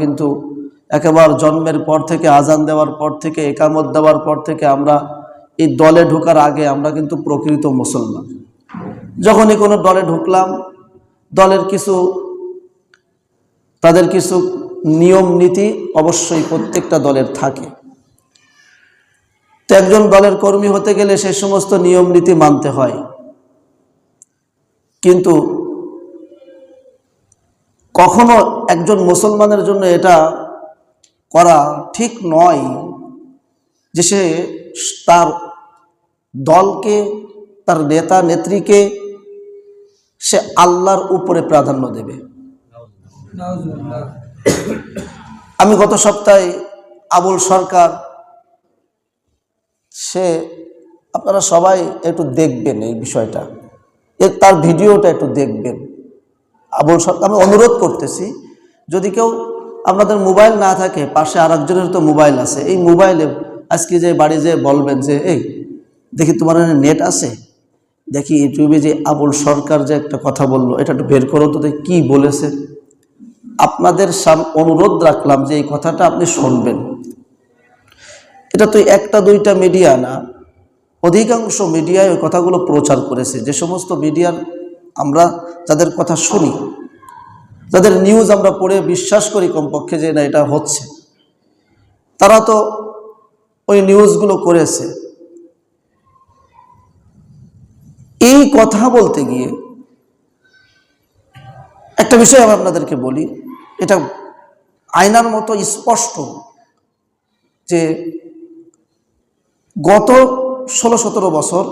কিন্তু একেবারে জন্মের পর থেকে, আজান দেওয়ার পর থেকে, একামত দেওয়ার পর থেকে আমরা এই দলে ঢোকার আগে আমরা কিন্তু প্রকৃত মুসলমান। যখনই কোনো দলে ঢুকলাম, দলের তাদের কিছু নিয়ম নীতি অবশ্যই প্রত্যেকটা দলের থাকে। তো একজন দলের কর্মী হতে গেলে সেই সমস্ত নিয়ম নীতি মানতে হয়। কিন্তু কখনো একজন মুসলমানের জন্য এটা করা ঠিক নয় যে সে তার দলকে, তার নেতা নেত্রীকে সে আল্লাহর উপরে প্রাধান্য দেবে। আমি গত সপ্তাহে আবুল সরকার, আপনারা সবাই একটু দেখবেন এই বিষয়টা, তার ভিডিওটা একটু দেখবেন। আবুল সরকার, আমি অনুরোধ করতেছি, যদি কেউ আপনাদের মোবাইল না থাকে, পাশে আরেকজনের তো মোবাইল আছে, এই মোবাইলে আজকে যে বাড়ি যে বলবেন যে এই দেখি তোমার নেট আছে, দেখি ইউটিউবে যে আবুল সরকার যে একটা কথা বললো, এটা একটু বের করো তো দেখি কি বলেছে। আপনাদের অনুরোধ রাখলাম যে এই কথাটা আপনি শুনবেন। এটা তো একটা দুইটা মিডিয়া না, অধিকাংশ মিডিয়ায় ওই কথাগুলো প্রচার করেছে। যে সমস্ত মিডিয়ার আমরা যাদের কথা শুনি, যাদের নিউজ আমরা পড়ে বিশ্বাস করি কমপক্ষে যে না এটা হচ্ছে, তারা তো ওই নিউজগুলো করেছে। এই কথা বলতে গিয়ে একটা বিষয় আমি আপনাদেরকে বলি, এটা আয়নার মতো স্পষ্ট যে গত 16-17 বছর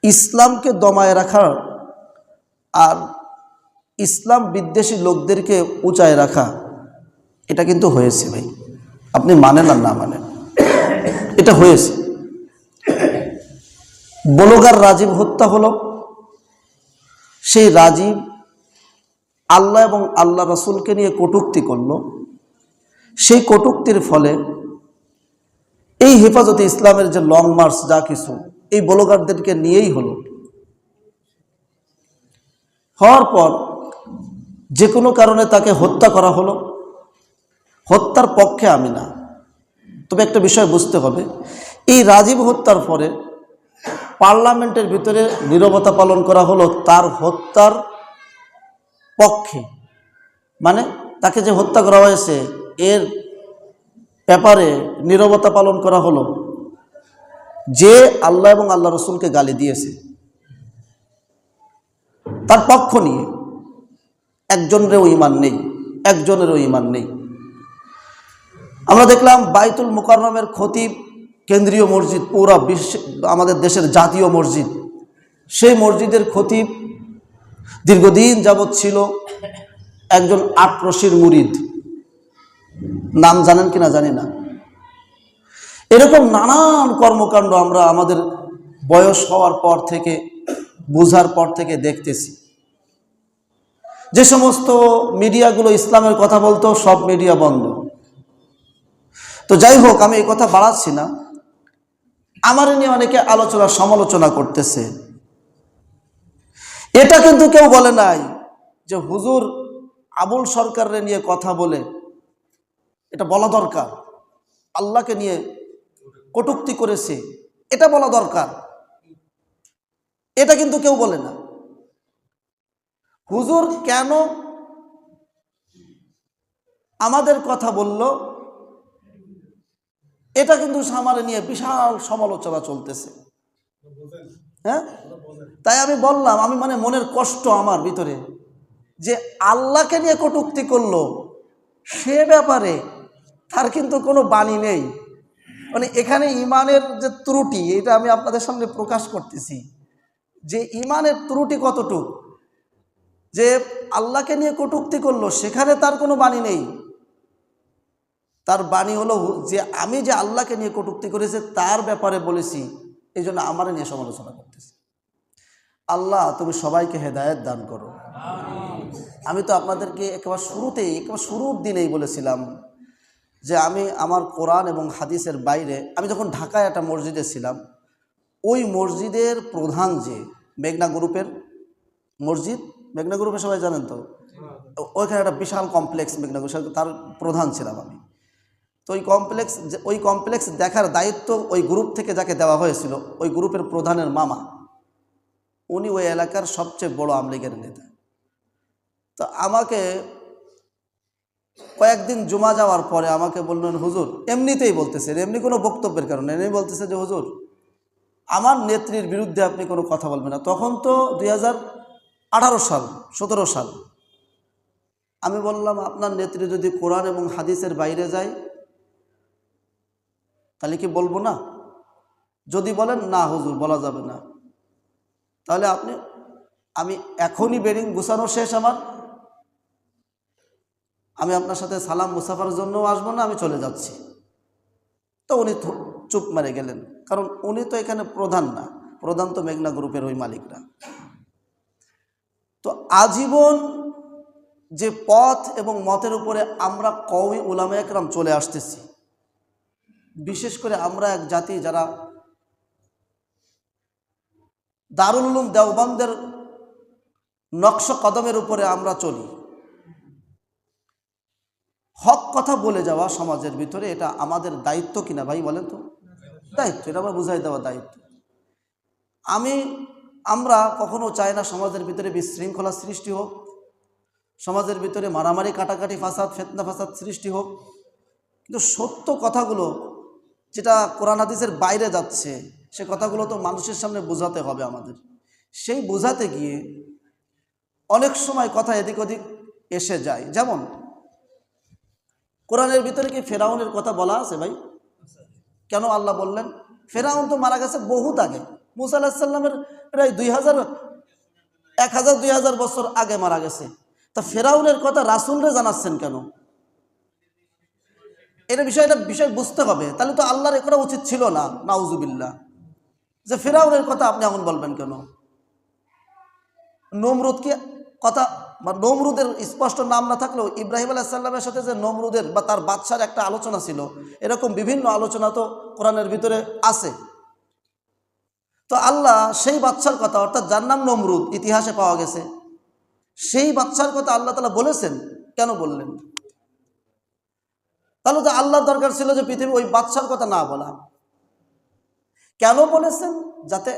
ইসলামকে দমায় রাখার আর ইসলাম বিদ্বেষী লোকদেরকে উঁচায় রাখা, এটা কিন্তু হয়েছে ভাই, আপনি মানেন আর না মানেন, এটা হয়েছে। ব্লগার রাজীব হত্যা হলো, সেই রাজীব আল্লাহ এবং আল্লাহ রাসূলকে নিয়ে কটূক্তি করলো। সেই কটূক্তির ফলে এই হেফাজতে ইসলামের যে লং মার্চ যা কিছু, এই ব্লগারদেরকে নিয়েই হলো। হওয়ার পর যে কোনো কারণে তাকে হত্যা করা হলো। হত্যার পক্ষে আমি না, তবে একটা বিষয় বুঝতে হবে, এই রাজীব হত্যার পরে পার্লামেন্টের ভিতরে নীরবতা পালন করা হলো তার হত্যার পক্ষে। মানে তাকে যে হত্যা করা হয়েছে এর ব্যাপারে নীরবতা পালন করা হলো যে আল্লাহ এবং আল্লাহ রসুলকে গালি দিয়েছে তার পক্ষ নিয়ে। একজনেরও ঈমান নেই। আমরা দেখলাম বাইতুল মুকাররমের খতিব, কেন্দ্রীয় মসজিদ, পুরা বিশ্ব আমাদের দেশের জাতীয় মসজিদ, সেই মসজিদের খতিব দীর্ঘদিন যাবৎ ছিল একজন আটরশির মুরিদ। নাম জানেন কিনা জানি না। এরকম নানান কর্মকাণ্ড আমরা আমাদের বয়স হওয়ার পর থেকে, বোঝার পর থেকে দেখতেছি। যে সমস্ত মিডিয়াগুলো ইসলামের কথা বলতো সব মিডিয়া বন্ধ। তো যাই হোক, আমি এই কথা বাড়াচ্ছি না। আমার নিয়ে অনেকে আলোচনা সমালোচনা করতেছে। এটা কিন্তু কেউ বলে নাই যে হুজুর আবুল সরকারের নিয়ে কথা বলে এটা বলা দরকার, আল্লাহকে নিয়ে কটূক্তি করেছে এটা বলা দরকার, এটা কিন্তু কেউ বলে না। হুজুর কেন আমাদের কথা বলল, এটা কিন্তু আমারে নিয়ে বিশাল সমালোচনা চলতেছে। হ্যাঁ, তাই আমি বললাম, আমি মানে মনের কষ্ট আমার ভিতরে যে আল্লাহকে নিয়ে কটূক্তি করলো, সে ব্যাপারে তার কিন্তু কোনো বাণী নেই। মানে এখানে ইমানের যে ত্রুটি, এটা আমি আপনাদের সামনে প্রকাশ করতেছি যে ইমানের ত্রুটি কতটুক। যে আল্লাহকে নিয়ে কটূক্তি করলো, সেখানে তার কোনো বাণী নেই। তার বাণী হলো যে আমি যে আল্লাহকে নিয়ে কটূক্তি করেছি তার ব্যাপারে বলেছি, এই জন্য আমার নিয়ে সমালোচনা করতেছি। আল্লাহ তুমি সবাইকে হেদায়েত দান করো। আমি তো আপনাদেরকে একেবারে শুরুর দিনেই বলেছিলাম যে আমি আমার কোরআন এবং হাদিসের বাইরে, আমি যখন ঢাকায় একটা মসজিদে ছিলাম, ওই মসজিদের প্রধান যে মেঘনা গ্রুপের মসজিদ, মেঘনা গ্রুপে সবাই জানেন তো, ওইখানে একটা বিশাল কমপ্লেক্স মেঘনা গুলশান, তার প্রধান ছিলাম আমি। তো ওই কমপ্লেক্স দেখার দায়িত্ব ওই গ্রুপ থেকে যাকে দেওয়া হয়েছিল, ওই গ্রুপের প্রধানের মামা, উনি ওই এলাকার সবচেয়ে বড় আওয়ামী লীগের নেতা। তো আমাকে কয়েকদিন জুমা যাওয়ার পরে আমাকে বললেন, হুজুর, এমনিতেই বলতেছেন, এমনি কোনো বক্তব্যের কারণে এমনি বলতেছে যে হুজুর আমার নেত্রীর বিরুদ্ধে আপনি কোনো কথা বলবেন না। তখন তো 2018 সাল 17 সাল। আমি বললাম, আপনার নেত্রী যদি কোরআন এবং হাদিসের বাইরে যায় তাহলে কি বলবো না? যদি বলেন না হুজুর বলা যাবে না, তাহলে আমি এখনই বেডিং গুছানো শেষ আমার, আমি আপনার সাথে সালাম মুসাফার জন্যও আসবো না, আমি চলে যাচ্ছি। তো উনি চুপ মেরে গেলেন, কারণ উনি তো এখানে প্রধান না, প্রধান তো মেঘনা গ্রুপের ওই মালিকরা। তো আজীবন যে পথ এবং মতের উপরে আমরা কওমি উলামায়ে কেরাম চলে আসতেছি, বিশেষ করে আমরা এক জাতি যারা দারুল উলুম দেওবন্দের নকশ কদমের উপরে আমরা চলি, হক কথা বলে যাওয়া সমাজের ভিতরে, এটা আমাদের দায়িত্ব কিনা ভাই বলেন তো? দায়িত্ব, এটা আমরা বুঝাই দেওয়া দায়িত্ব। আমরা কখনো চাই না সমাজের ভিতরে বিশৃঙ্খলা সৃষ্টি হোক, সমাজের ভিতরে মারামারি কাটাকাটি ফাসাদ ফিতনা ফাসাদ সৃষ্টি হোক, কিন্তু সত্য কথাগুলো যেটা কোরআন হাদিসের বাইরে যাচ্ছে সে কথাগুলো তো মানুষের সামনে বোঝাতে হবে আমাদের। সেই বোঝাতে গিয়ে অনেক সময় কথা এদিক ওদিক এসে যায়। যেমন কোরআনের ভিতরে কি ফেরাউনের কথা বলা আছে ভাই? কেন আল্লাহ বললেন? ফেরাউন তো মারা গেছে বহুত আগে, মুসা আলাইহিস সালামের প্রায় 1000-2000 বছর আগে মারা গেছে। তা ফেরাউনের কথা রাসূলরে জানাচ্ছেন কেন? এটা বিষয় বুঝতে হবে। তাহলে তো আল্লাহর এ করা উচিত ছিল না, নাউজুবিল্লাহ, যে ফেরাউনের কথা আপনি এমন বলবেন কেন? নমরুদকে কথা, নমরুদের স্পষ্ট নাম না থাকলেও ইব্রাহিম আলাইহিস সালামের সাথে যে নমরুদের বা তার বাদশার একটা আলোচনা ছিল, এরকম বিভিন্ন আলোচনা তো কোরআনের ভিতরে আছে। তো আল্লাহ সেই বাদশার কথা, অর্থাৎ যার নাম নমরুদ, ইতিহাসে পাওয়া গেছে, সেই বাদশার কথা আল্লাহ তাআলা বলেছেন, কেন বললেন? তাহলে তো আল্লাহর দরকার ছিল যে পৃথিবী ওই বাদশার কথা না বলা। কেন বলেছেন? যাতে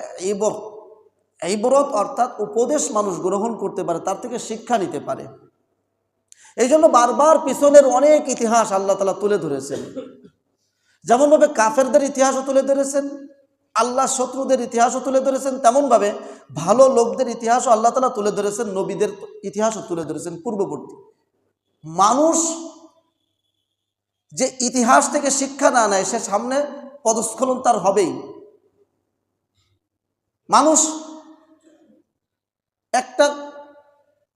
ইবরত অর্থাৎ উপদেশ মানুষ গ্রহণ করতে পারে, তার থেকে শিক্ষা নিতে পারে। এই জন্য বারবার পিছনের অনেক ইতিহাস আল্লাহ তাআলা তুলে ধরেছেন। যেমনভাবে কাফেরদের ইতিহাসও তুলে ধরেছেন, আল্লাহ শত্রুদের ইতিহাসও তুলে ধরেছেন, তেমনভাবে ভালো লোকদের ইতিহাসও আল্লাহ তাআলা তুলে ধরেছেন, নবীদের ইতিহাসও তুলে ধরেছেন পূর্ববর্তী। মানুষ যে ইতিহাস থেকে শিক্ষা না নেয় সে সামনে পদস্খলন তার হবেই। মানুষ একটা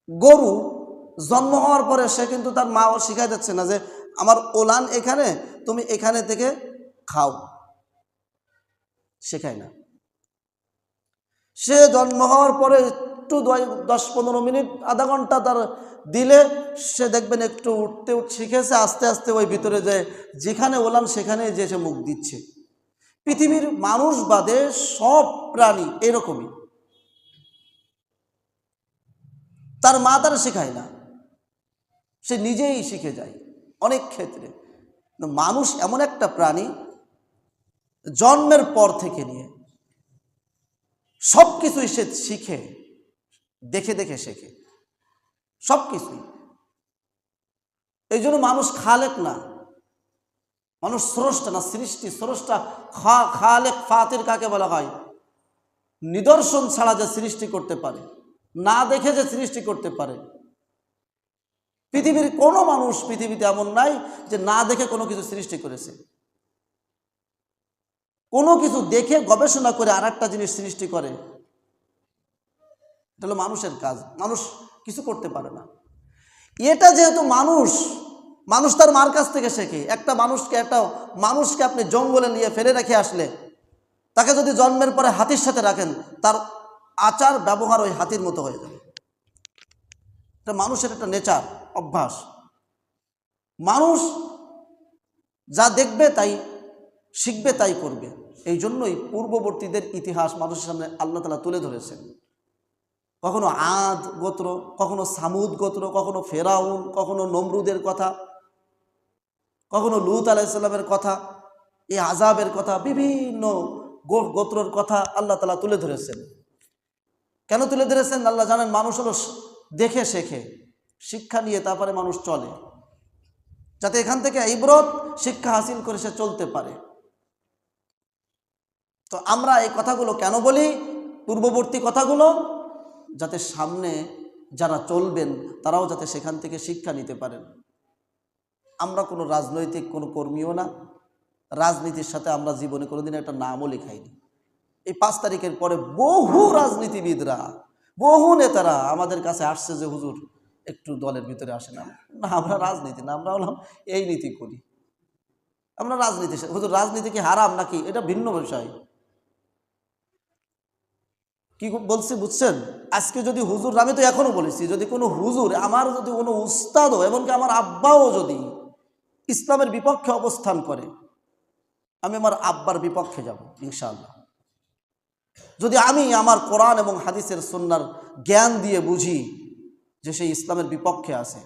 গরু জন্ম হওয়ার পরে সে কিন্তু তার মাও শিখাই দিচ্ছে না যে আমার ওলান এখানে, তুমি এখানে থেকে খাও, শেখায় না। সে জন্ম হওয়ার পরে একটু 10-15 মিনিট আধা ঘন্টা তার দিলে সে দেখবেন একটু উঠতে শিখেছে, আস্তে আস্তে ওই ভিতরে যে যেখানে ওলান সেখানে যে সে মুখ দিচ্ছে। পৃথিবীর মানুষ বাদে সব প্রাণী এরকমই, তার মা তারা শেখায় না, সে নিজেই শিখে যায় অনেক ক্ষেত্রে। মানুষ এমন একটা প্রাণী, জন্মের পর থেকে নিয়ে সব কিছুই সে শিখে, দেখে দেখে শেখে সব কিছুই। এই জন্য মানুষ খালেক না, মানুষ স্রষ্টা না, সৃষ্টি স্রষ্টা। খালেক ফাতির কাকে বলা হয়? নিদর্শন ছাড়া যে সৃষ্টি করতে পারে, না দেখে যে সৃষ্টি করতে পারে। পৃথিবীর কোনো মানুষ পৃথিবীতে এমন নাই যে না দেখে কোনো কিছু সৃষ্টি করেছে। কোনো কিছু দেখে গবেষণা করে আর একটা জিনিস সৃষ্টি করে, এটা হলো মানুষের কাজ। মানুষ কিছু করতে পারে না। এটা যেহেতু মানুষ তার মার কাছ থেকে শেখে। একটা মানুষকে আপনি জঙ্গলে নিয়ে ফেলে রেখে আসলে, তাকে যদি জন্মের পরে হাতির সাথে রাখেন, তার আচার ব্যবহার ওই হাতির মতো হয়ে যাবে। এটা মানুষের একটা নেচার, অভ্যাস। মানুষ যা দেখবে তাই শিখবে, তাই করবে। এই জন্যই পূর্ববর্তীদের ইতিহাস মানুষের সামনে আল্লাহ তাআলা তুলে ধরেছেন। কখনো আদ গোত্র, কখনো সামুদ গোত্র, কখনো ফেরাউন, কখনো নমরুদের কথা, কখনো লূত আলাইহিস সালামের কথা, এই আযাবের কথা, বিভিন্ন গোত্রর কথা আল্লাহ তাআলা তুলে ধরেছেন। কেন তুলে ধরেছেন আল্লাহ জানেন। মানুষ হলো দেখে শেখে, শিক্ষা নিয়ে তারপরে মানুষ চলে, যাতে এখান থেকে ইবরত শিক্ষা হাসিল করে সে চলতে পারে। তো আমরা এই কথাগুলো কেন বলি, পূর্ববর্তী কথাগুলো, যাতে সামনে যারা চলবেন তারাও যাতে সেখান থেকে শিক্ষা নিতে পারেন। আমরা কোনো রাজনৈতিক কোনো কর্মীও না, রাজনীতির সাথে আমরা জীবনে কোনোদিন একটা নামও লেখাইনি। এই 5 তারিখের পরে বহু রাজনীতিবিদরা, বহু নেতারা আমাদের কাছে আসছে যে হুজুর একটু দলের ভিতরে আসে না। আমরা রাজনীতি না, আমরা হলাম এই নীতি করি। আমরা রাজনীতি, হুজুর রাজনীতি কি হারাম নাকি, এটা ভিন্ন বিষয়। কি বলছি বুঝছেন? আজকে যদি হুজুর, আমি তো এখনো বলেছি, যদি কোনো হুজুর, আমার যদি কোনো উস্তাদও, এমনকি আমার আব্বাও যদি ইসলামের বিপক্ষে অবস্থান করে, আমি আমার আব্বার বিপক্ষে যাব ইনশাআল্লাহ। যদি আমি আমার কোরআন এবং হাদিসের সুন্নাহর জ্ঞান দিয়ে বুঝি যে সেই ইসলামের বিপক্ষে আছে,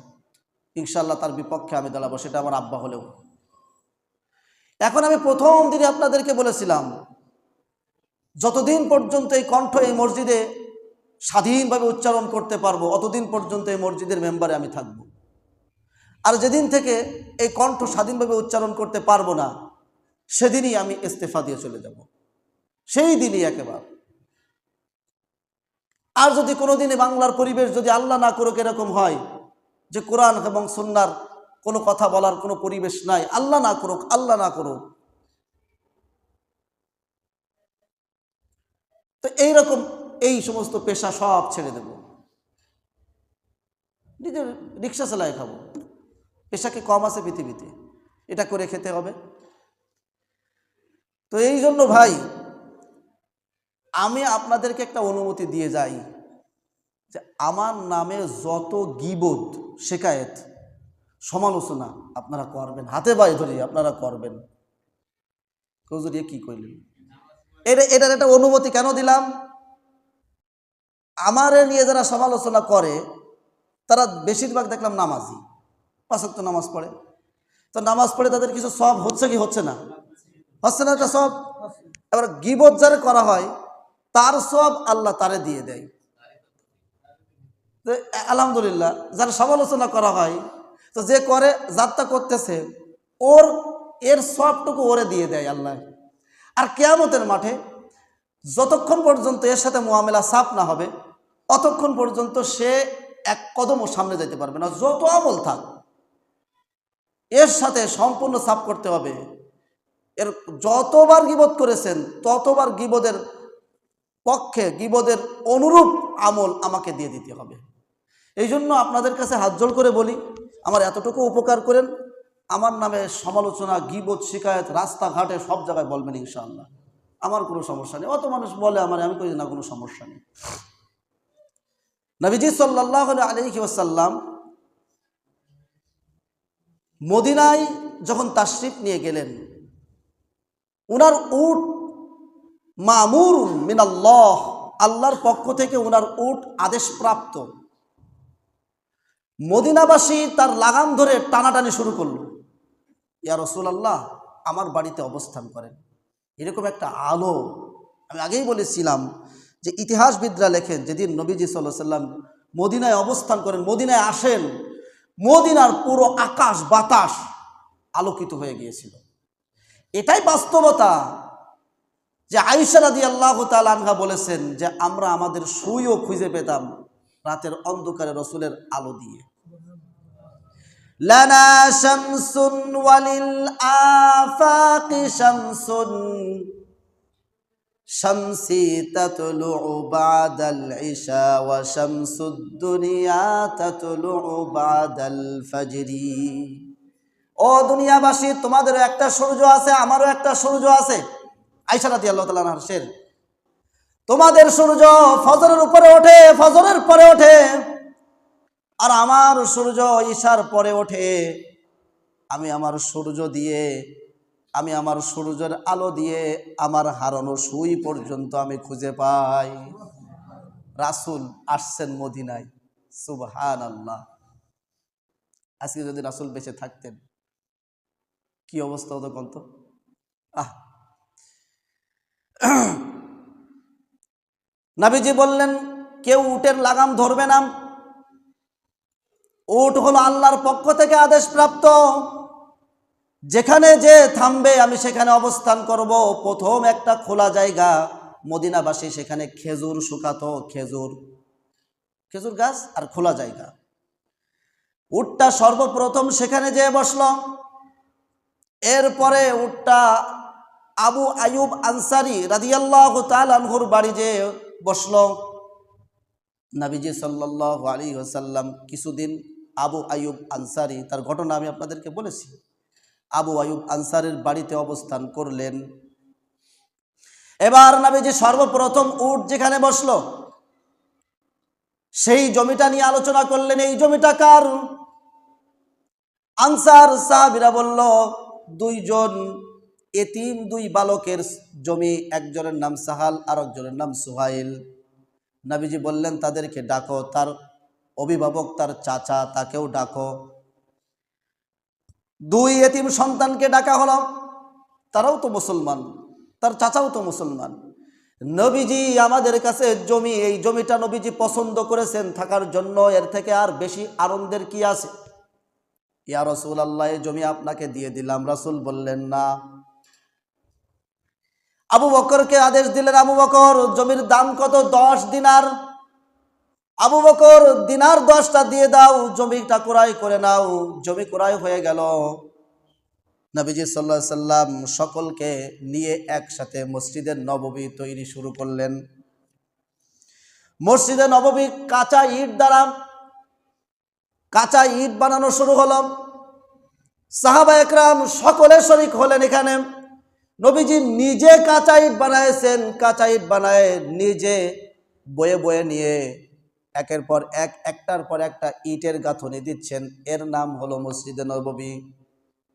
ইনশাআল্লাহ তার বিপক্ষে আমি দাঁড়াবো, সেটা আমার আব্বা হলেও। এখন আমি প্রথম দিনে আপনাদেরকে বলেছিলাম, যতদিন পর্যন্ত এই কণ্ঠ এই মসজিদে স্বাধীনভাবে উচ্চারণ করতে পারবো, অতদিন পর্যন্ত এই মসজিদের মেম্বারে আমি থাকব। আর যেদিন থেকে এই কণ্ঠ স্বাধীনভাবে উচ্চারণ করতে পারবো না, সেদিনই আমি ইস্তেফা দিয়ে চলে যাব, সেই দিনই একেবারে। আর যদি কোনোদিনে বাংলার পরিবেশ যদি আল্লাহ না করুক এরকম হয় যে কোরআন এবং সুন্নাহর কোনো কথা বলার কোনো পরিবেশ নাই, আল্লাহ না করুক, আল্লাহ না করুক, তো এইরকম এই সমস্ত পেশা সব ছেড়ে দেব, নিজের রিক্সা চালায় খাবো। পেশা কি কম আছে পৃথিবীতে? এটা করে খেতে হবে। তো এই জন্য ভাই, আমি আপনাদেরকে একটা অনুমতি দিয়ে যাই যে আমার নামে যত গীবত, শিকায়েত, সমালোচনা আপনারা করবেন, হাতে পায়ে ধরে আপনারা করবেন। কেউ যদি কি কইলেন, এটার একটা অনুমতি কেন দিলাম? আমারে নিয়ে যারা সমালোচনা করে তারা বেশিরভাগ দেখলাম নামাজি, 5 ওয়াক্ত নামাজ পড়ে। তো নামাজ পড়ে তাদের কিছু সব হচ্ছে কি হচ্ছে না? হচ্ছে না, এটা সব। এবার গীবত যারা করা হয় তার সব আল্লাহ তারে দিয়ে দেয়। তো আলহামদুলিল্লাহ, যারা সমালোচনা করা হয়, তো যে করে, যাত্রা করতেছে, এর সবটুকু ওরে দিয়ে দেয় আল্লাহ। আর কিয়ামতের মাঠে যতক্ষণ পর্যন্ত এর সাথে মুআমেলা সাফ না হবে, অতক্ষণ পর্যন্ত সে এক কদমও সামনে যেতে পারবে না। যত আমল থাক, এর সাথে সম্পূর্ণ সাফ করতে হবে। এর যতবার গীবত করেছেন ততবার গীবতের পক্ষে, গীবতের অনুরূপ আমল আমাকে দিয়ে দিতে হবে। এই জন্য আপনাদের কাছে হাত জোড় করে বলি, আমার এতটুকু উপকার করেন, আমার নামে সমালোচনা, গীবত, শিকায়েত রাস্তাঘাটে সব জায়গায় বলবেন ইনশাআল্লাহ, আমার কোনো সমস্যা নেই। অত মানুষ বলে আমার, আমি কই না, কোনো সমস্যা নেই। নবীজি সাল্লাল্লাহু আলাইহি ওয়াসাল্লাম মদিনায় যখন তাশরিফ নিয়ে গেলেন, উনার উট মামুরুন মিনাল্লাহ, আল্লাহর পক্ষ থেকে উনার উট আদেশপ্রাপ্ত। মদিনাবাসী তার লাগাম ধরে টানাটানি শুরু করলো, ইয়া রাসূলুল্লাহ আমার বাড়িতে অবস্থান করেন। এরকম একটা আলো, আমি আগেই বলেছিলাম যে ইতিহাসবিদরা লেখেন, যেদিন নবীজি সাল্লাল্লাহু আলাইহি ওয়াসাল্লাম মদিনায় অবস্থান করেন, মদিনায় আসেন, মদিনার পুরো আকাশ বাতাস আলোকিত হয়ে গিয়েছিল। এটাই বাস্তবতা যে আয়েশা রাদিয়াল্লাহু তাআলা আনহা বলেছেন যে আমরা আমাদের সুইও খুঁজে পেতাম রাতের অন্ধকারে রসুলের আলো দিয়ে। লানা শামসুন ওয়ালিল আফাকি শামসুন শামসি তাতলুউ বাদাল ইশা ওয়া শামসুদ দুনিয়া তাতলুউ বাদাল ফজরি। ও দুনিয়াবাসী, তোমাদেরও একটা সূর্য আছে, আমারও একটা সূর্য আছে। আয়েশা রাদিয়াল্লাহু তাআলা আনহার শের। তোমাদের সূর্য ফজরের উপরে ওঠে, ফজরের পরে ওঠে, আর আমার সূর্য ঈশার পরে ওঠে। আমি আমার সূর্যের আলো দিয়ে আমার হারানো সুই পর্যন্ত আমি খুঁজে পাই। রাসূল আসছেন মদিনায়। সুবহানাল্লাহ। আজকে যদি রাসূল বেঁচে থাকতেন কি অবস্থা হতো কোন তো? নবীজি বললেন কেউ উটের লাগাম ধরবে না। উট হলো আল্লাহর পক্ষ থেকে আদেশ প্রাপ্ত, যেখানে যে থামবে আমি সেখানে অবস্থান করব। প্রথম একটা খোলা জায়গা মদিনাবাসী সেখানে খেজুর শুকাতো, খেজুর গাছ আর খোলা জায়গা। উটটা সর্বপ্রথম সেখানে যেয়ে বসল। এরপরে উটটা আবু আয়ুব আনসারী রাদিয়াল্লাহু তাআলা আনহুর বাড়ি যেয়ে বসল। নবীজি সাল্লাল্লাহু আলাইহি ওয়াসাল্লাম কিছুদিন আবু আয়ুব আনসারী, তার ঘটনা আমি আপনাদেরকে বলেছি, আবু আয়ুব আনসারীর বাড়িতে অবস্থান করলেন। এবার নবীজি সর্বপ্রথম উট যেখানে বসলো সেই জমিটা নিয়ে আলোচনা করলেন। এই জমিটা কার? আনসার সাহাবীরা বলল দুইজন এতিম, দুই বালকের জমি, একজনের নাম সাহাল আর একজনের নাম সুহাইল। নবীজি বললেন তাদেরকে ডাকো, তার অভিভাবক তার চাচা তাকেও ডাকো। দুই এতিম সন্তানকে ডাকা হলো, তারাও তো মুসলমান, তার চাচাও তো মুসলমান। নবীজি আমাদের কাছে জমি, এই জমিটা নবীজি পছন্দ করেছেন থাকার জন্য, এর থেকে আর বেশি আনন্দের কি আছে? ইয়া রাসূলুল্লাহ, এই জমি আপনাকে দিয়ে দিলাম। রাসূল বললেন না। আবু বকরকে আদেশ দিলেন, আবু বকর জমির দাম কত? 10 দিনার। আবু বকর দিনার 10টা দিয়ে দাও, জমিটা ক্রয় করে নাও। জমি ক্রয় হয়ে গেল। নবীজি সাল্লাল্লাহু আলাইহি সাল্লাম সকলকে নিয়ে একসাথে মসজিদে নববী তৈরি শুরু করলেন। মসজিদে নববী কাঁচা ইট দ্বারা কাঁচা ইট বানানো শুরু হলো। সাহাবা একরাম সকলে শরীক হলেন এখানে। নবীজি নিজে কাঁচা ইট বানাইছেন, কাঁচা ইট বানায় নিজে বয়ে বয়ে নিয়ে একের পর এক, একটার পর একটা ইটের গাঁথনি দিচ্ছেন। এর নাম হলো মসজিদে নববী।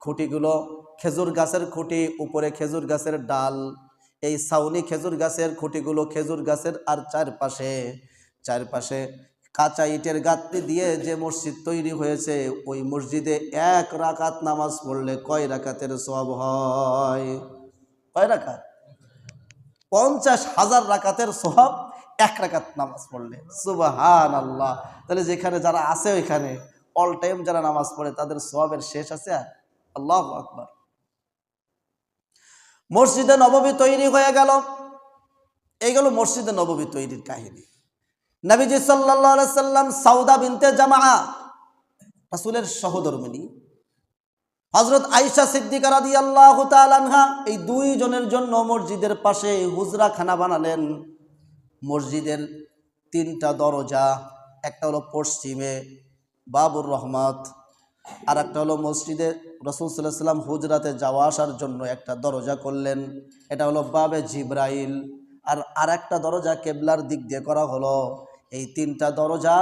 খুঁটিগুলো খেজুর গাছের খুঁটি, উপরে খেজুর গাছের ডাল। এই ছাউনি খেজুর গাছের খুঁটিগুলো খেজুর গাছের, আর চারপাশে কাঁচা ইটের গাঁথনি দিয়ে যে মসজিদ তৈরি হয়েছে, ওই মসজিদে 1 রাকাত নামাজ পড়লে কয় রাকাতের সওয়াব হয়? কয় রাকাত? 50,000 রাকাতের সওয়াব 1 রাকাত নামাজ পড়লে। সুবহানাল্লাহ। তাহলে যেখানে যারা আছে ওইখানে অল টাইম যারা নামাজ পড়ে তাদের সওয়াবের শেষ আছে? আল্লাহু আকবার। মসজিদে নববী তৈরি হয়ে গেল। এইগুলো মসজিদে নববী তৈরির কাহিনী। নবীজি সাল্লাল্লাহু আলাইহি সাল্লাম সাউদা বিনতে জামাআ, রাসূলের সহধর্মিণী, হযরত আয়েশা সিদ্দিকা রাদিয়াল্লাহু তাআলা আনহা, এই দুইজনের জন্য মসজিদের পাশে হুজরাখানা বানালেন। মসজিদের 3টা দরজা, একটা হলো পশ্চিমে বাবুর রহমত, আর একটা হলো মসজিদে রাসূল সাল্লাল্লাহু আলাইহি সাল্লাম হুজরাতে যাওয়া আসার জন্য একটা দরজা করলেন, এটা হলো বাবে জিব্রাইল। আর আরেকটা দরজা কেবলার দিক দিয়ে করা হলো। এই 3টা দরজা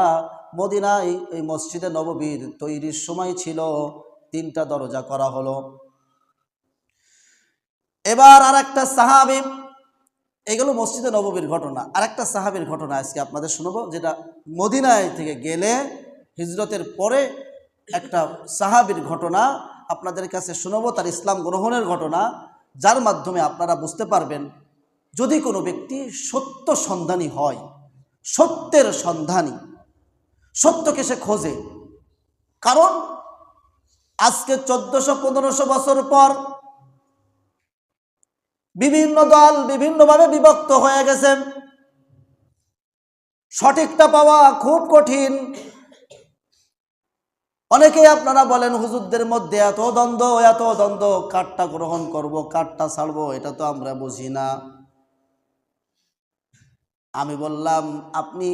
মদিনায় এই মসজিদে নববীর তৈরির সময় ছিল, 3টা দরজা করা হলো। এবার আরেকটা সাহাবী, এগুলো মসজিদে নববীর ঘটনা। আরেকটা সাহাবীর ঘটনা আজকে আপনাদের শোনাবো, যেটা মদিনায় থেকে গেলে হিজরতের পরে একটা সাহাবীর ঘটনা আপনাদের কাছে শোনাবো, তার ইসলাম গ্রহণের ঘটনা, যার মাধ্যমে আপনারা বুঝতে পারবেন যদি কোনো ব্যক্তি সত্য সন্ধানী হয়, সত্যের সন্ধানী, সত্যকে সে খোঁজে। কারণ আজকে 1400-1500 বছর পর বিভিন্ন দল বিভিন্নভাবে বিভক্ত হয়ে গেছে। সঠিকটা পাওয়া খুব কঠিন। অনেকেই আপনারা বলেন হুজুরদের মধ্যে এত দ্বন্দ্ব, কারটা গ্রহণ করব কারটা ছাড়বো, এটা তো আমরা বুঝি না। আমি বললাম আপনি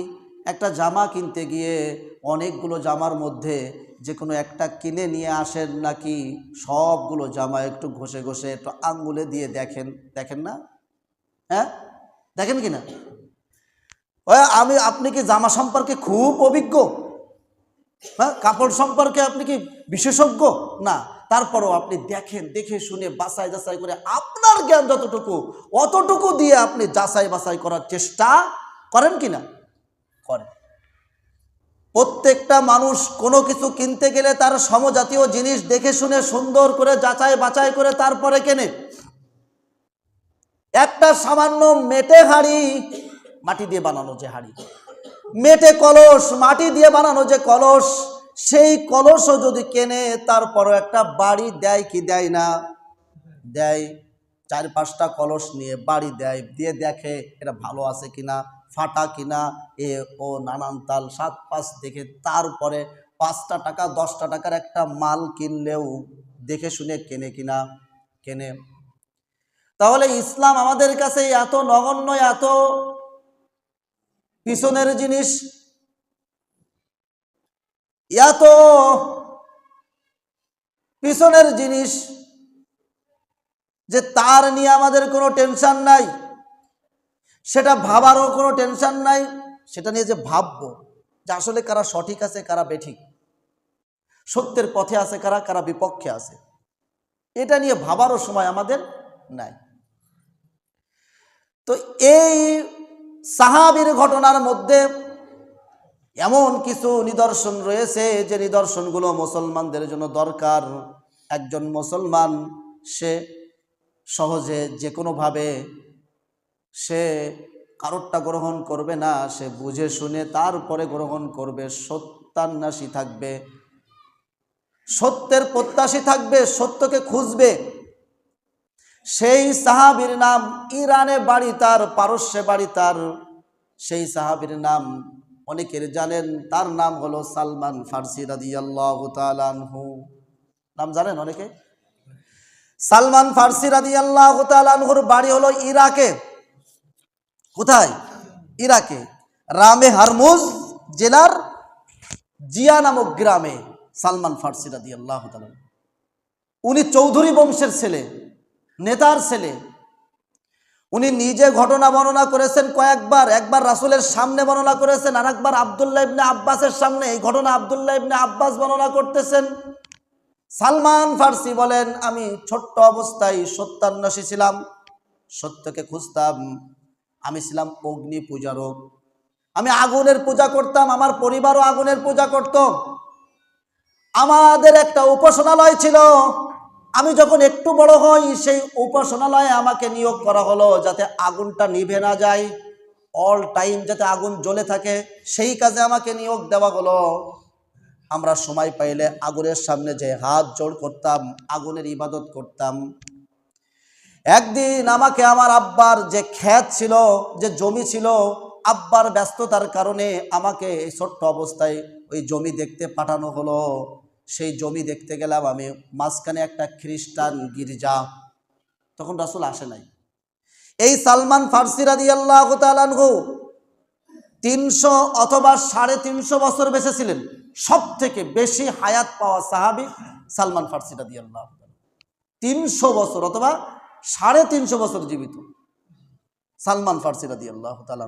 একটা জামা কিনতে গিয়ে অনেকগুলো জামার মধ্যে যে কোনো একটা কিনে নিয়ে আসেন, নাকি সবগুলো জামা একটু ঘষে ঘষে একটু আঙ্গুলে দিয়ে দেখেন না? হ্যাঁ, দেখেন কিনা? আপনি কি জামা সম্পর্কে খুব অভিজ্ঞ? হ্যাঁ, কাপড় সম্পর্কে আপনি কি বিশেষজ্ঞ? না, তারপরও আপনি দেখেন, দেখে শুনে বাছাই যাচাই করে আপনার জ্ঞান যতটুকু অতটুকু দিয়ে আপনি যাচাই বাছাই করার চেষ্টা করেন কিনা? করে। প্রত্যেকটা মানুষ কোনো কিছু কিনতে গেলে তার সমজাতীয় জিনিস দেখে শুনে সুন্দর করে যাচাই বাছাই করে তারপরে কেনে। একটা সামান্য মেটে হাঁড়ি, মাটি দিয়ে বানানো যে হাঁড়ি, মেটে কলস, মাটি দিয়ে বানানো যে কলস, সেই কলসও যদি কেনে তারপরও একটা বাড়ি দেয় কি দেয় না? দেয়। 4-5টা কলস নিয়ে বাড়ি দেয়, দিয়ে দেখে এটা ভালো আছে কিনা, ফাটা কিনা, এ ও নানান তাল 7-5 দেখে তারপরে 5টা টাকা 10টা টাকার একটা মাল কিনলেও দেখে শুনে কেনে কিনা? কেনে। তাহলে ইসলাম আমাদের কাছে এত নগণ্য, এত পিছনের জিনিস, এত পিছনের জিনিস যে তার নিয়ে আমাদের কোনো টেনশন নাই, সেটা ভাবারও কোনো টেনশন নাই। সেটা নিয়ে যে ভাববো যে আসলে কারা সঠিক আছে কারা বেঠিক, সত্যের পথে আছে কারা, কারা বিপক্ষে আছে, এটা নিয়ে ভাবারও সময় আমাদের নাই। তো এই সাহাবীর ঘটনার মধ্যে এমন কিছু নিদর্শন রয়েছে যে নিদর্শনগুলো মুসলমানদের জন্য দরকার। একজন মুসলমান সে সহজে যে কোনোভাবে সে কারোরটা গ্রহণ করবে না, সে বুঝে শুনে তারপরে গ্রহণ করবে। সত্যান্বেষী থাকবে, সত্যের প্রত্যাশী থাকবে, সত্যকে খুঁজবে। সেই সাহাবীর নাম, ইরানে বাড়ি তার, পারস্যে বাড়ি তার, সেই সাহাবীর নাম অনেকের জানেন, তার নাম হলো সালমান ফার্সি রাদিয়াল্লাহু তাআলা আনহু। নাম জানেন অনেকে? সালমান ফার্সি রাদিয়াল্লাহু তাআলা আনহুর বাড়ি হলো ইরাকে। কোথায়? ইরাকে, রামে হরমুজ জেলার জিয়া নামক গ্রামে সালমান ফার্সি রাদিয়াল্লাহু তাআলা। উনি চৌধুরী বংশের ছেলে, নেতার ছেলে। উনি নিজে ঘটনা বর্ণনা করেছেন কয়েকবার। একবার রাসূলের সামনে বর্ণনা করেছেন, আর একবার আব্দুল্লাহ ইবনে আব্বাসের সামনে। এই ঘটনা আব্দুল্লাহ ইবনে আব্বাস বর্ণনা করতেছেন। সালমান ফার্সি বলেন, আমি ছোট্ট অবস্থায় সত্যান্বেষী ছিলাম, সত্যকে খুঁজতাম। আমি ছিলাম অগ্নি পূজারক, আমি আগুনের পূজা করতাম, আমার পরিবারও আগুনের পূজা করত। আমাদের একটা উপাসনালয় ছিল। আমি যখন একটু বড় হই, সেই উপাসনালয়ে আমাকে নিয়োগ করা হলো যাতে আগুনটা নিভে না যায়, অল টাইম যাতে আগুন জ্বলে থাকে, সেই কাজে আমাকে নিয়োগ দেওয়া হলো। আমরা সময় পাইলে আগুনের সামনে যে হাত জোড় করতাম, আগুনের ইবাদত করতাম। একদিন আমাকে আমার আব্বার যে ক্ষেত ছিল, যে জমি ছিল, আব্বার ব্যস্ততার কারণে আমাকে এই ছোট্ট অবস্থায় ওই জমি দেখতে পাঠানো হলো। সেই জমি দেখতে গেলাম আমি, মাঝখানে একটা খ্রিস্টান গির্জা। তখন রাসূল আসে নাই। এই সালমান ফার্সি রাদিয়াল্লাহু তাআলা আনহু 300 অথবা 350 বছর বেঁচে ছিলেন। সব থেকে বেশি হায়াত পাওয়া সাহাবী সালমান ফার্সি রাদিয়াল্লাহু তাআলা। 300 বছর অথবা 350 বছর জীবিত সালমান ফার্সি রাদিয়াল্লাহু তাআলা।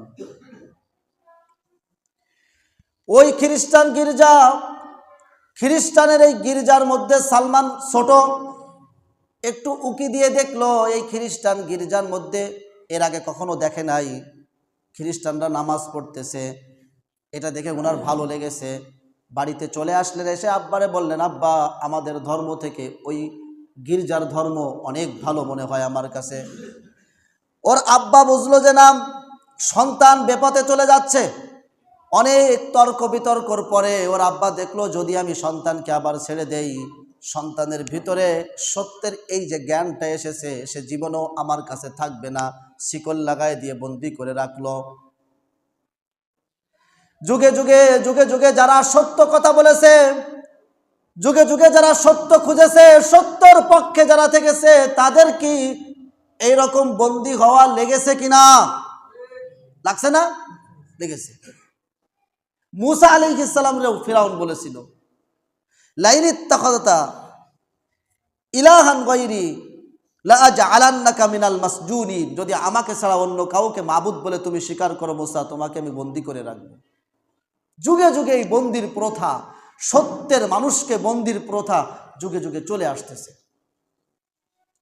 ওই খ্রিস্টান গির্জা, খ্রিস্টানের এই গির্জার মধ্যে সালমান ছোট একটু উকি দিয়ে দেখলো, এই খ্রিস্টান গির্জার মধ্যে এর আগে কখনো দেখে নাই, খ্রিস্টানরা নামাজ পড়তেছে। এটা দেখে ওনার ভালো লেগেছে। বাড়িতে চলে আসলেন, এসে আব্বারে বললেন, আব্বা আমাদের ধর্ম থেকে ওই গির্জার ধর্ম অনেক ভালো মনে হয় আমার কাছে। ওর আব্বা বুঝলো যে না, সন্তান বেপথে চলে যাচ্ছে। অনেক তর্ক বিতর্কর পরে ওর আব্বা দেখলো, যদি আমি সন্তানকে আবার ছেড়ে দেই, সন্তানের ভিতরে সত্যের এই যে জ্ঞানটা এসেছে, সে জীবনও আমার কাছে থাকবে না। শিকল লাগায় দিয়ে বন্দি করে রাখলো। যুগে যুগে যুগে যুগে যারা সত্য কথা বলেছে, যুগে যুগে যারা সত্য খুঁজেছে, সত্যর পক্ষে যারা থেকেছে, তাদের কি এইরকম বন্দী হওয়া লেগেছে কিনা? লাগছে না? লেগেছে। মুসা আলাইহিস সালামকেও ফিরাউন বলেছিল, লাইন ইত্তাখাযতা ইলাহান গায়রি লাআজআলান্নাকা মিনাল মাসজুনিন। যদি আমাকে ছাড়া অন্য কাউকে মাবুদ বলে তুমি স্বীকার করো মুসা, তোমাকে আমি বন্দী করে রাখবো। যুগে যুগে এই বন্দির প্রথা, সত্যের মানুষকে বন্দির প্রথা যুগে যুগে চলে আসতেছে।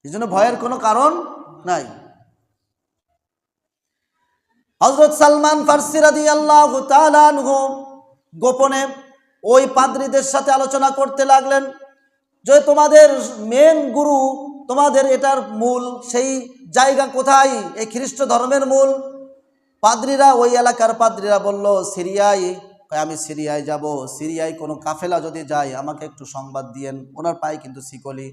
এই জন্য ভয়ের কোনো কারণ নাই। হযরত সালমান ফারসি রাদিয়াল্লাহু তাআলা আনহু গোপনে ওই পাদ্রীদের সাথে আলোচনা করতে লাগলেন যে তোমাদের মেন গুরু, তোমাদের এটার মূল সেই জায়গা কোথায়, এই খ্রিস্ট ধর্মের মূল? পাদ্রীরা, ওই এলাকার পাদ্রীরা বলল সিরিয়ায়। আমি সিরিয়ায় যাব, সিরিয়ায় কোনো কাফেলা যদি যায় আমাকে একটু সংবাদ দিয়েন। ওনার পায়ে কিন্তু শিকলি।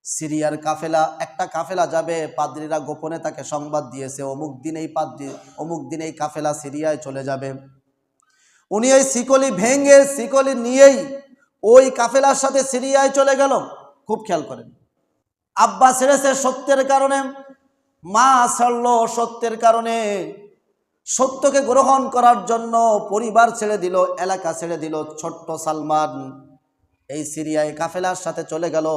সিরিয়ার কাফেলা, একটা কাফেলা যাবে, পাদ্রীরা গোপনে তাকে সংবাদ দিয়েছে অমুক দিন এই পাদ্রী, অমুক দিন এই কাফেলা সিরিয়ায় চলে যাবে। উনি এই শিকলি ভেঙে, শিকলি নিয়েই ওই কাফেলার সাথে সিরিয়ায় চলে গেল। খুব খেয়াল করেন, আব্বা ছেড়েছে সত্যের কারণে, মা ছাড়ল সত্যের কারণে, সত্যকে গ্রহণ করার জন্য পরিবার ছেড়ে দিল, এলাকা ছেড়ে দিল। ছোট্ট সালমান এই সিরিয়ায় কাফেলার সাথে চলে গেল।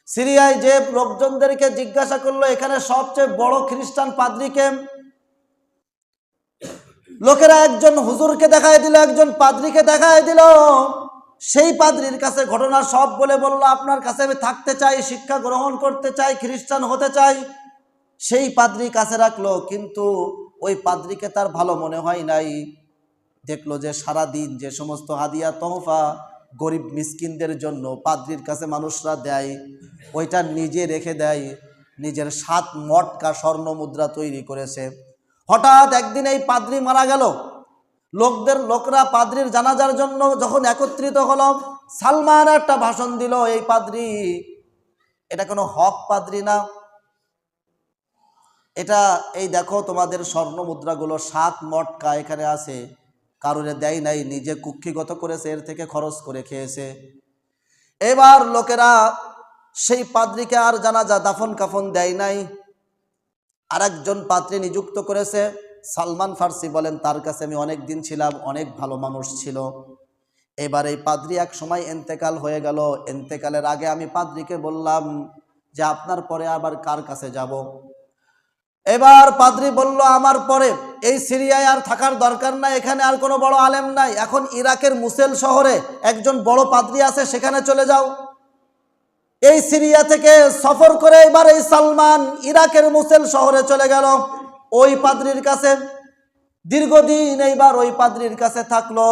সিরিয়ায় যে লোকজনদেরকে জিজ্ঞাসা করলো এখানে সবচেয়ে বড় খ্রিস্টান পাদ্রীকে, লোকেরা একজন হুজুরকে দেখায় দিল, একজন পাদ্রীকে দেখায় দিল। সেই পাদ্রীর কাছে ঘটনা সব বলে বলল, আপনার কাছে আমি থাকতে চাই, শিক্ষা গ্রহণ করতে চাই, খ্রিস্টান হতে চাই। সেই পাদ্রী কাছে রাখলো, কিন্তু ওই পাদ্রীকে তার ভালো মনে হয় নাই। দেখলো যে সারা দিন যে সমস্ত হাদিয়া তোহফা গরিব মিসকিনদের জন্য পাদ্রীর কাছে মানুষরা দেয়, ওইটা নিজে রেখে দেয়। নিজের 7 মটকা স্বর্ণ মুদ্রা তৈরি করেছে। হঠাৎ একদিন এই পাদ্রী মারা গেল। লোকরা পাদ্রীর জানাজার জন্য যখন একত্রিত হলো, সালমান একটা ভাষণ দিল, এই পাদ্রী এটা কোনো হক পাদ্রী না, এটা এই দেখো তোমাদের স্বর্ণ মুদ্রাগুলো 7 মটকা এখানে আছে, কারোরে দেয় নাই, নিজে কুক্ষিগত করেছে, এর থেকে খরচ করে খেয়েছে। এবার লোকেরা সেই পাদ্রীকে আর জানাজা দাফন কাফন দেয় নাই, আরেকজন পাদ্রী নিযুক্ত করেছে। সালমান ফারসি বলেন তার কাছে আমি অনেক দিন ছিলাম, অনেক ভালো মানুষ ছিল। এবার এই পাদ্রী এক সময় ইন্তেকাল হয়ে গেল। ইন্তেকালের আগে আমি পাদ্রীকে বললাম যে আপনার পরে আবার কার কাছে যাব? এবার পাদ্রী বলল আমার পরে এই সিরিয়ায় আর থাকার দরকার নাই, এখানে আর কোনো বড় আলেম নাই, এখন ইরাকের মুসেল শহরে একজন বড় পাদ্রী আছে, সেখানে চলে যাও। এই সিরিয়া থেকে সফর করে এবার এই সালমান ইরাকের মুসেল শহরে চলে গেল ওই পাদ্রীর কাছে। দীর্ঘদিন এইবার ওই পাদ্রীর কাছে থাকলো।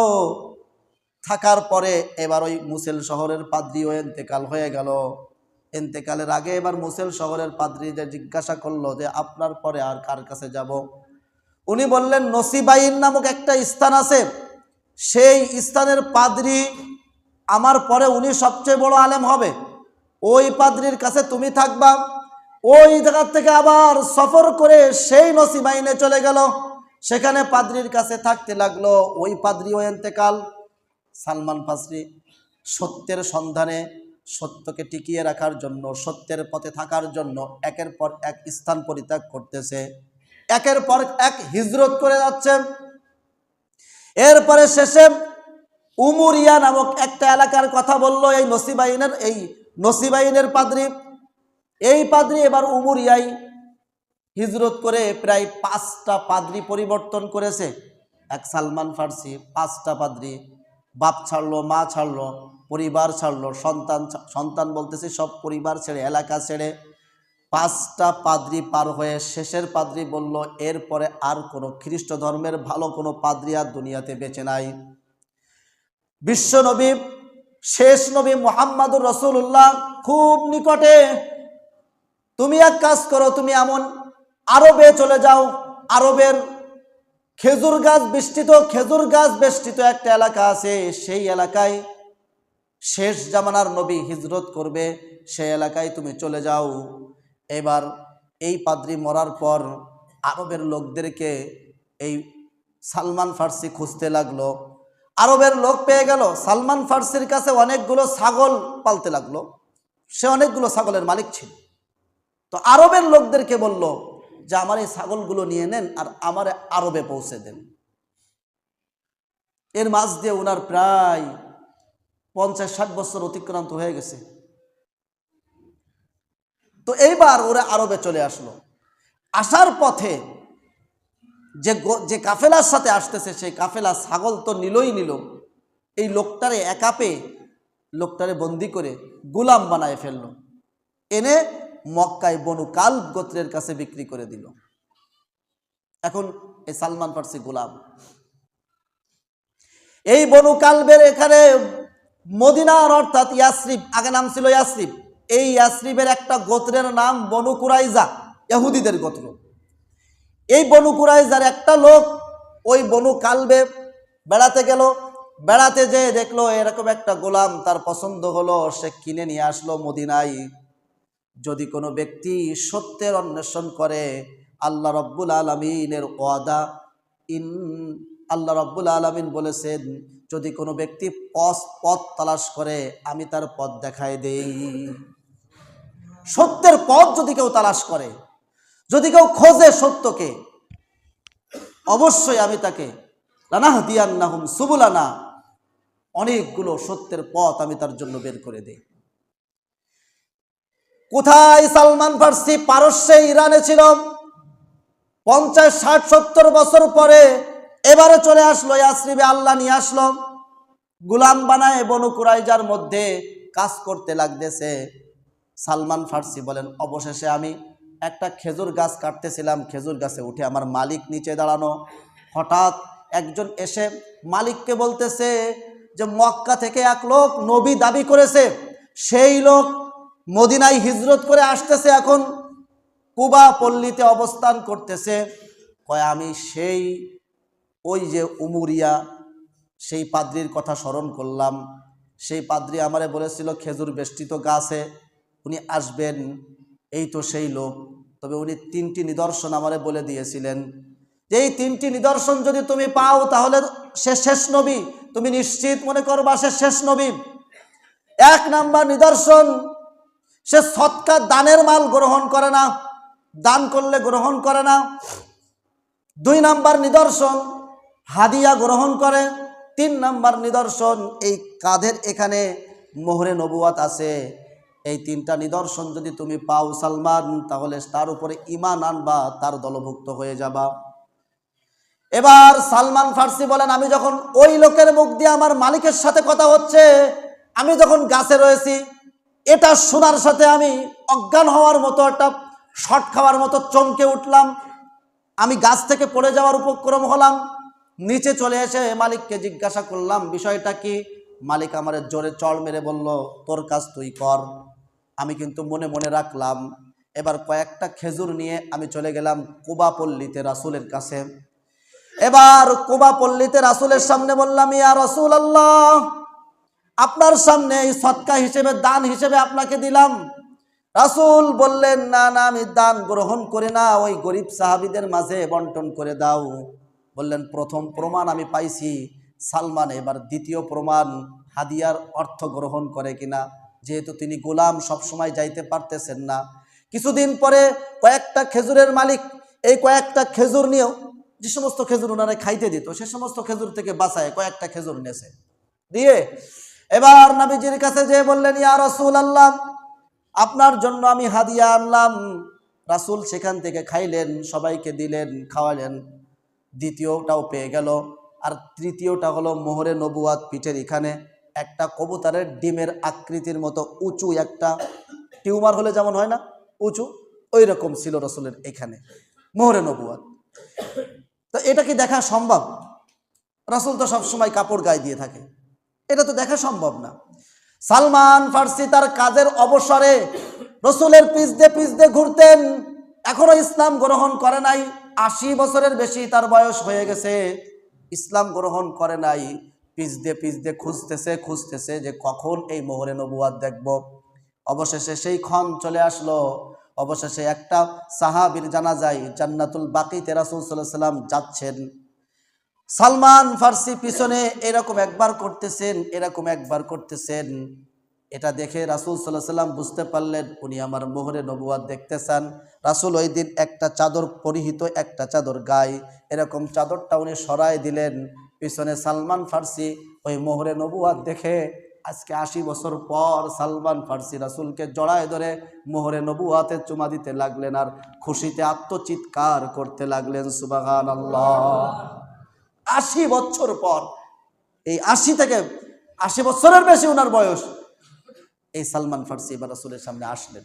থাকার পরে এবার ওই মুসেল শহরের পাদ্রীও ইন্তেকাল হয়ে গেল। ইন্তেকালের আগে এবার মুসেল শহরের পাদ্রীদের জিজ্ঞাসা করলো যে আপনার পরে আর কার কাছে যাব? উনি বললেন নসিবাইন নামক একটা স্থান আছে, সেই স্থানের পাদ্রী আমার পরে উনি সবচেয়ে বড় আলেম হবে, ওই পাদ্রীর কাছে তুমি থাকবা। ওই জায়গা থেকে আবার সফর করে সেই নসিবাইনে চলে গেল, সেখানে পাদ্রীর কাছে থাকতে লাগলো। ওই পাদ্রীও ইন্তেকাল। সালমান ফারসি সত্যের সন্ধানে, সত্যকে টিকিয়ে রাখার জন্য, সত্যের পথে থাকার জন্য একের পর এক স্থান পরিত্যাগ করতেছে, একের পর এক হিজরত করে যাচ্ছে। এরপরে শেষে উমরিয়া নামক একটা এলাকার কথা বলল এই নসিবাইনের পাদ্রী। এই পাদ্রী এবার উমরিয়ায় হিজরত করে প্রায় 5টা পাদ্রী পরিবর্তন করেছে। এক সালমান ফারসি 5টা পাদ্রী, বাপ ছাড়লো, মা ছাড়লো, পরিবার ছাড়লো, সন্তান বলতেছি সব পরিবার ছেড়ে, এলাকা ছেড়ে 5টা পাদ্রী পার হয়ে শেষের পাদ্রী বলল এরপরে আর কোনো খ্রিস্ট ধর্মের ভালো কোনো পাদ্রী আর দুনিয়াতে বেঁচে নাই। বিশ্ব নবী, শেষ নবী মুহাম্মাদুর রাসূলুল্লাহ খুব নিকটে। তুমি এক কাজ করো, তুমি এমন আরবে চলে যাও, আরবের খেজুর গাছ বেষ্টিত একটা এলাকা আছে, সেই এলাকায় শেষ জামানার নবী হিজরত করবে, সেই এলাকায় তুমি চলে যাও। এবার এই পাদ্রী মরার পর আরবের লোকদেরকে এই সালমান ফারসি খুঁজতে লাগলো। আরবের লোক পেয়ে গেল, সালমান ফারসির কাছে অনেকগুলো ছাগল পালতে লাগলো, সে অনেকগুলো ছাগলের মালিক ছিল। তো আরবের লোকদেরকে বলল যে আমার এই ছাগলগুলো নিয়ে নেন আর আমার আরবে পৌঁছে দেন। এর মাঝ দিয়ে ওনার প্রায় 50-60 বছর অতিক্রান্ত হয়ে গেছে। তো এইবার ওরা আরবে চলে আসলো। আসার পথে যে কাফেলার সাথে আসতেছে সেই কাফেলা ছাগল তো নিলই নিল, এই লোকটারে একাপে লোকটারে বন্দি করে গোলাম বানায় ফেললো, এনে মক্কায় বনু কালব গোত্রের কাছে বিক্রি করে দিল। এখন এই সালমান ফার্সি গোলাম। এই বনু কালবের এখানে মদিনার অর্থাৎ ইয়াসরিব, আগে নাম ছিল ইয়াসরিব, এই ইয়াসরিবের একটা গোত্রের নাম বনু কুরাইজা, ইহুদিদের গোত্র। এই বনু কুরাইজার একটা লোক ওই বনু কালবে বেড়াতে গেল, বেড়াতে যেয়ে দেখলো এরকম একটা গোলাম তার পছন্দ হলো, সে কিনে নিয়ে আসলো মদিনায়। যদি কোনো ব্যক্তি সত্যের অন্বেষণ করে, আল্লাহ রব্বুল আলামিনের ওয়াদা, আল্লাহ রব্বুল আলামিন বলেছেন যদি কোনো ব্যক্তি পথ তালাশ করে আমি তার পথ দেখায় দেই। সত্যের পথ যদি কেউ তালাশ করে, যদি কেউ খোঁজে সত্যকে, অবশ্যই আমি তাকে লানাহদিয়ান্নাহুম সুবুলানা, অনেকগুলো সত্যের পথ আমি তার জন্য বের করে দেই। কোথায়? সালমান ফার্সি পারস্যে, ইরানে ছিল। 50, 60, 70 বছর পরে এবারে চলে আসলো ইয়াসরিবে, আল্লাহ নিয়ে আসলো, গোলাম বানায় বনু কুরাইজার মধ্যে কাজ করতে লাগতেছে। সালমান ফার্সি বলেন অবশেষে আমি একটা খেজুর গাছ কাটতেছিলাম, খেজুর গাছে উঠে আমার মালিক নিচে দাঁড়ানো, হঠাৎ একজন এসে মালিককে বলতেছে যে মক্কা থেকে এক লোক নবী দাবি করেছে, সেই লোক মদিনায় হিজরত করে আসতেছে, এখন কুবা পল্লীতে অবস্থান করতেছে। কয় আমি সেই ওই যে উমুরিয়া সেই পাদ্রির কথা স্মরণ করলাম, সেই পাদ্রি আমারে বলেছিল খেজুর বেষ্টিত গাছে উনি আসবেন, এই তো সেই লোক। তবে উনি 3টি নিদর্শন আমারে বলে দিয়েছিলেন যে এই 3টি নিদর্শন যদি তুমি পাও তাহলে সে শেষ নবী, তুমি নিশ্চিত মনে করবা সে শেষ নবী। 1 নাম্বার নিদর্শন, সে সৎকা দানের মাল গ্রহণ করে না, দান করলে গ্রহণ করে না। 2 নাম্বার নিদর্শন, হাদিয়া গ্রহণ করে। 3 নাম্বার নিদর্শন, এই কাঁধের এখানে মোহরে নবুয়াত আছে। এই 3টা নিদর্শন যদি তুমি পাও সালমান, তাহলে তার উপরে ঈমান আনবা, তার দলভুক্ত হয়ে যাবা। এবার সালমান ফার্সি বলেন আমি যখন ওই লোকের মুখ দিয়ে আমার মালিকের সাথে কথা হচ্ছে, আমি যখন গাছে রয়েছি, এটা শোনার সাথে আমি অজ্ঞান হওয়ার মতো, একটা শট খাওয়ার মতো চমকে উঠলাম। আমি গাছ থেকে পড়ে যাওয়ার উপক্রম হলাম। নিচে চলে এসে মালিককে জিজ্ঞাসা করলাম বিষয়টা কি। মালিক আমারে জোরে চড় মেরে বলল তোর কাজ তুই কর। আমি কিন্তু মনে মনে রাখলাম। এবার কয়েকটা খেজুর নিয়ে আমি চলে গেলাম কুবা পল্লীতে রাসূলের কাছে। এবার কুবা পল্লীতে রাসূলের সামনে বললাম ইয়া রাসূলুল্লাহ, আপনার সামনে এই সদকা হিসেবে, দান হিসেবে আপনাকে দিলাম। রাসূল বললেন না না, আমি দান গ্রহণ করি না, ওই গরিব সাহাবীদের মাঝে বন্টন করে দাও। বললেন প্রথম প্রমাণ আমি পাইছি সালমান, এবার দ্বিতীয় প্রমাণ হাদিয়ার অর্থ গ্রহণ করে কিনা। যেহেতু তিনি গোলাম, সবসময় যাইতে পারতেছেন না। কিছুদিন পরে কয়েকটা খেজুরের মালিক এই কয়েকটা খেজুর নিয়েও, যে সমস্ত খেজুর ওনারা খাইতে দিত সে সমস্ত খেজুর থেকে বাঁচায় কয়েকটা খেজুর নেছে, দিয়ে এবার নবীজির কাছে যেয়ে বললেন ইয়া রাসূলুল্লাহ, আপনার জন্য আমি হাদিয়া আনলাম। রাসূল সেখান থেকে খাইলেন, সবাইকে দিলেন, খাওয়ালেন। দ্বিতীয়টাও পেয়ে গেল। আর তৃতীয়টা হলো মোহরে নবুয়াত, পিঠের এখানে একটা কবুতরের ডিমের আকৃতির মতো উঁচু একটা টিউমার হলে যেমন হয় না উঁচু, ওই রকম ছিল রাসূলের এখানে মোহরে নবুয়াত। তো এটা কি দেখা সম্ভব? রাসূল তো সবসময় কাপড় গায়ে দিয়ে থাকে, এটা তো দেখা সম্ভব না। সালমান ফার্সি তার কাজের অবসরে রাসূলের পিছ দিয়ে ঘুরতেন। এখনো ইসলাম গ্রহণ করে নাই, 80 বছরের বেশি তার বয়স হয়ে গেছে, ইসলাম গ্রহণ করে নাই। পিছ দিয়ে খুঁজতেছে যে কখন এই মোহরে নবুয়াত দেখব। অবশেষে সেই ক্ষণ চলে আসলো। অবশেষে একটা সাহাবীর জানাজায় জান্নাতুল বাকিতে রাসূল সাল্লাল্লাহু আলাইহি ওয়াসাল্লাম যাচ্ছেন। সালমান ফার্সি পিছনে এরকম একবার করতেছেন। এটা দেখে রাসূল সাল্লাল্লাহু আলাইহি ওয়াসাল্লাম বুঝতে পারলেন উনি আমার মোহরে নবুয়াত দেখতে চান। রাসূল ওই দিন একটা চাদর পরিহিত, একটা চাদর গায়ে, এরকম চাদরটা উনি সরায় দিলেন। পিছনে সালমান ফার্সি ওই মোহরে নবুয়াত দেখে আজকে 80 বছর পর সালমান ফার্সি রাসূলকে জড়ায় ধরে মোহরে নবুয়াতে চুমা দিতে লাগলেন আর খুশিতে আত্মচিৎকার করতে লাগলেন সুবহানাল্লাহ। 80 বছর পর, এই 80 বছরের বেশি ওনার বয়স, এই সালমান ফার্সি এবার রাসূলের সামনে আসলেন।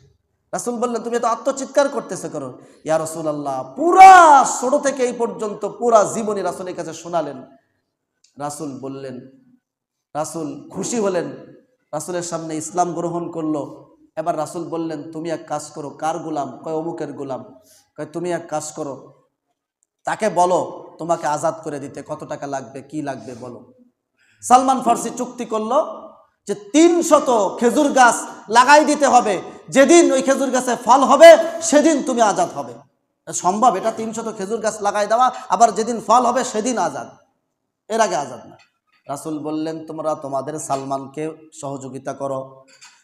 রাসূল বললেন, তুমি তো আত্মচিৎকার করতেছো করো। ইয়া রাসূলুল্লাহ, পুরা ছোট থেকে এই পর্যন্ত পুরা জীবনী রাসূলের কাছে শোনালেন। রাসূল বললেন, রাসূল খুশি হলেন, রাসূলের সামনে ইসলাম গ্রহণ করলো। এবার রাসূল বললেন, তুমি এক কাজ করো। কার গোলাম? কয় অমুকের গোলাম। কয় তুমি এক কাজ করো, তাকে বলো তোমাকে আজাদ করে দিতে, কত টাকা লাগবে, কি লাগবে বলো। সালমান ফার্সি চুক্তি করলো যে 300 খেজুর গাছ লাগাই দিতে হবে, যেদিন ওই খেজুর গাছে ফল হবে সেদিন তুমি আজাদ হবে। সম্ভব এটা? 300 খেজুর গাছ লাগাই দেওয়া, আবার যেদিন ফল হবে সেদিন আজাদ, এর আগে আজাদ না। রাসূল বললেন, তোমরা তোমাদের সালমানকে সহযোগিতা করো।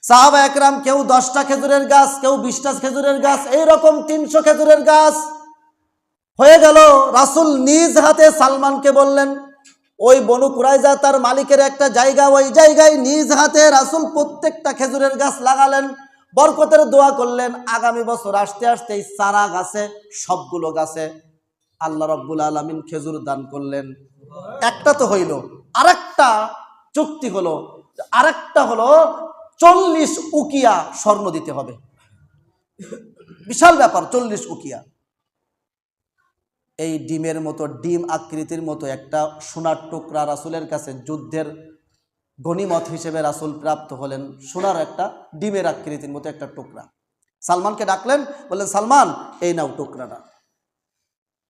সাহাবা একরাম কেউ 10টা খেজুরের গাছ, কেউ 20টা খেজুরের গাছ, এইরকম 300 খেজুরের গাছ হয়ে গেল। রাসূল নিজ হাতে সালমানকে বললেন, ওই বনু কুরাইজা তার মালিকের একটা জায়গা, ওই জায়গায় নিজ হাতে রাসূল প্রত্যেকটা খেজুরের গাছ লাগালেন, বরকতের দোয়া করলেন। আগামী বছর আসতে আসতে এই সারা গাছে, সবগুলো গাছে আল্লাহ রাব্বুল আলামিন খেজুর দান করলেন। একটা তো হইল, আরেকটা চুক্তি হলো, আরেকটা হলো 40 উকিয়া স্বর্ণ দিতে হবে। বিশাল ব্যাপার, 40 উকিয়া। এই ডিমের মতো, ডিম আকৃতির মতো একটা সোনার টুকরা রাসূলের কাছে যুদ্ধের গনিমত হিসেবে রাসূল প্রাপ্ত হলেন। সোনার একটা ডিমের আকৃতির মতো একটা টুকরা। সালমানকে ডাকলেন, বললেন, সালমান এই নাও টুকরাটা।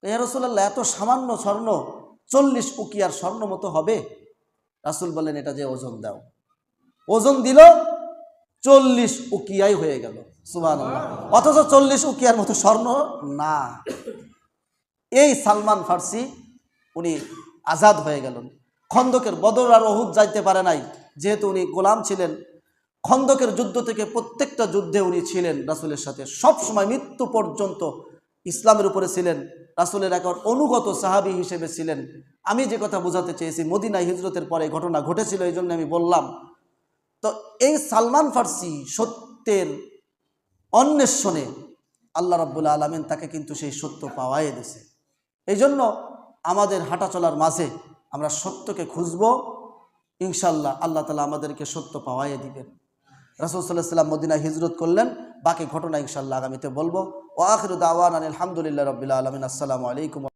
ইয়া রাসূলুল্লাহ, এত সামান্য স্বর্ণ, 40 উকিয়ার স্বর্ণ মতো হবে? রাসূল বললেন, এটা যে ওজন দাও। ওজন দিল, 40 উকিয়াই হয়ে গেল। সুবহানাল্লাহ। অথচ 40 উকিয়ার মতো স্বর্ণ না। এই সালমান ফার্সি উনি আজাদ হয়ে গেলেন। খন্দকের, বদর আর উহুদ যাইতে পারে নাই, যেহেতু উনি গোলাম ছিলেন। খন্দকের যুদ্ধ থেকে প্রত্যেকটা যুদ্ধে উনি ছিলেন রাসূলের সাথে, সব সময় মৃত্যু পর্যন্ত ইসলামের উপরে ছিলেন। রাসূলের এক অনুগত সাহাবী হিসেবে ছিলেন। আমি যে কথা বোঝাতে চেয়েছি, মদিনায় হিজরতের পরে ঘটনা ঘটেছিল, এই জন্য আমি বললাম। তো এই সালমান ফার্সি সত্যের অন্বেষণে আল্লাহ রাব্বুল আলামিন তাকে কিন্তু সেই সত্য পাওয়াই দিয়েছে। এই জন্য আমাদের হাঁটা চলার মাঝে আমরা সত্যকে খুঁজব, ইনশাল্লাহ আল্লাহ তাআলা আমাদেরকে সত্য পাওয়াই দিবেন। রাসূল সাল্লাল্লাহু আলাইহি ওয়াসাল্লাম মদিনায় হিজরত করলেন, বাকি ঘটনা ইনশাল্লাহ আগামীতে বলবো। ওয়া আখিরু দাওয়ানা আলহামদুলিল্লাহি রাব্বিল আলামিন। আসসালামু আলাইকুম।